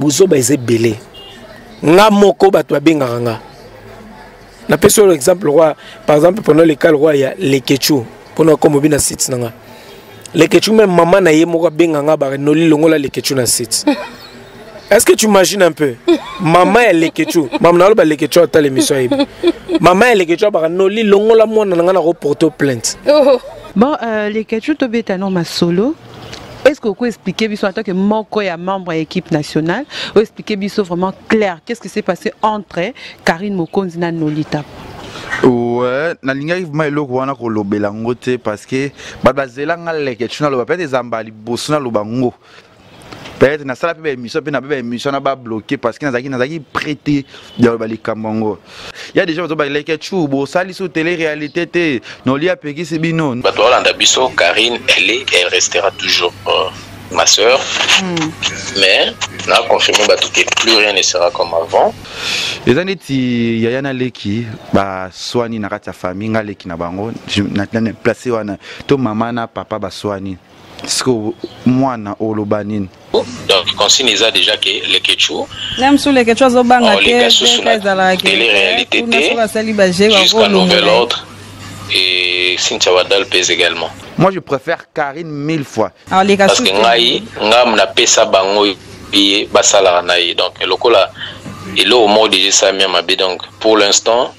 buzo ba eze belé nga moko bato babengaka nga na peso exemple roi par exemple pendant le cas roi ya Lekechu pendant comme bina site nanga Lekechu même maman na ye moko benga nga ba noli longola Lekechu na site. Est-ce que tu imagines un peu maman ya Lekechu maman na lo ba Lekechu ata l'émission yi maman ya Lekechu ba noli longola mona nga na reporter plainte. Bon Lekechu to beta non ma solo. Est-ce que vous pouvez expliquer en tant que membre de l'équipe nationale, vous expliquer vraiment clair qu'est-ce qui s'est passé entre Karine Mokonzi et Nolita? Ouais, na linga vraiment eloko wana ko lobela ngote parce que bazela nga Lekechu na loba peut-être zambali bosuna lobango. Peut-être na sala pe émission na ba bloqué parce que nazaki prêté dans ba likambango. Il y a des gens qui ont Lekechu bo sali sur télé réalité té Nolia peki c'est bino. Bato Olanda biso Karine elle restera toujours ma sœur. Mais na confirmé bato que plus rien ne sera comme avant. Les années ti yaya na leki ba swani na kati ya famille nga leki na bango na placé wana to mama na papa ba swani. Sko mwana olobanine. Donc consigne déjà que Lekechu même sur les quelque chose au banga télé-réalité jusqu'à nouvel ordre et Cynthia Wadal pèse également. Moi je préfère Karine 1000 fois. Parce que ngai ngam na pesa bango et basala naï donc lokola il est au mot de ça même donc pour l'instant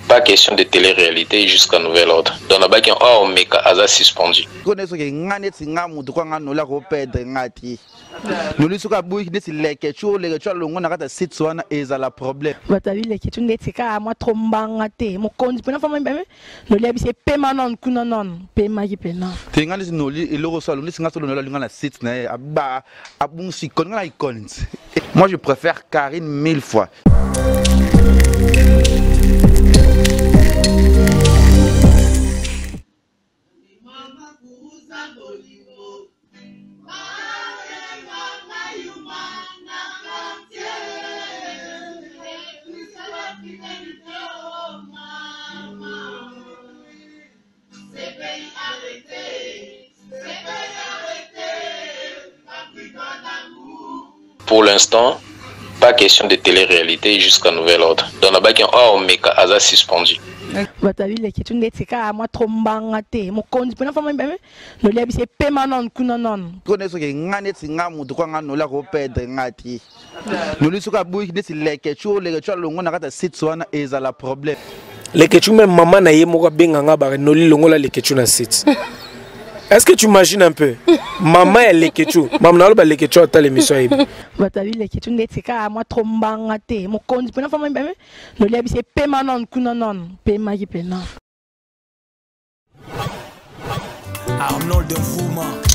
pas question de télé-réalité jusqu'à nouvel ordre. Donc là-bas qui ont meka aza suspendu. Connaissez que ngane singa mutu kwa ngano la ko perdre ngati. Nolisuka buyi nesi Lekechu longo na kata site wana ezala problème. Batabi Lekechu netika moi trombanga te. Mokonzi pena fama mbeme. Nolia bise pema non kuna non. Pema ki pena. Tengani si noli eloko solo nesi ngaso lonola linga na site na aba abunsi konga icons. Moi je préfère Karine 1000 fois. Pour l'instant, pas question de télé-réalité jusqu'à nouvel ordre. Donc là-bas qui ont meka aza suspendu. Batabi Lekechu netika moi trombanga te. Mokonzi pena fama mbeme. Nolia bise pema non kuna non. Connaissez que ngane singa mutu kwa ngano la ko perdre ngati. Nolisuka buyi nesi Lekechu longo na kata site wana ezala problème. Lekechu même maman na ye moko benga nga ba noli longola Lekechu na site. Est-ce que tu imagines un peu maman ya Lekechu maman na lo ba Lekechu ata l'émission yi Batabi Lekechu netika moi trombanga te. Mokonzi pena fama mbeme. Nolia bise pema non kuna non. Pema ki pena. Arnold de Fouma.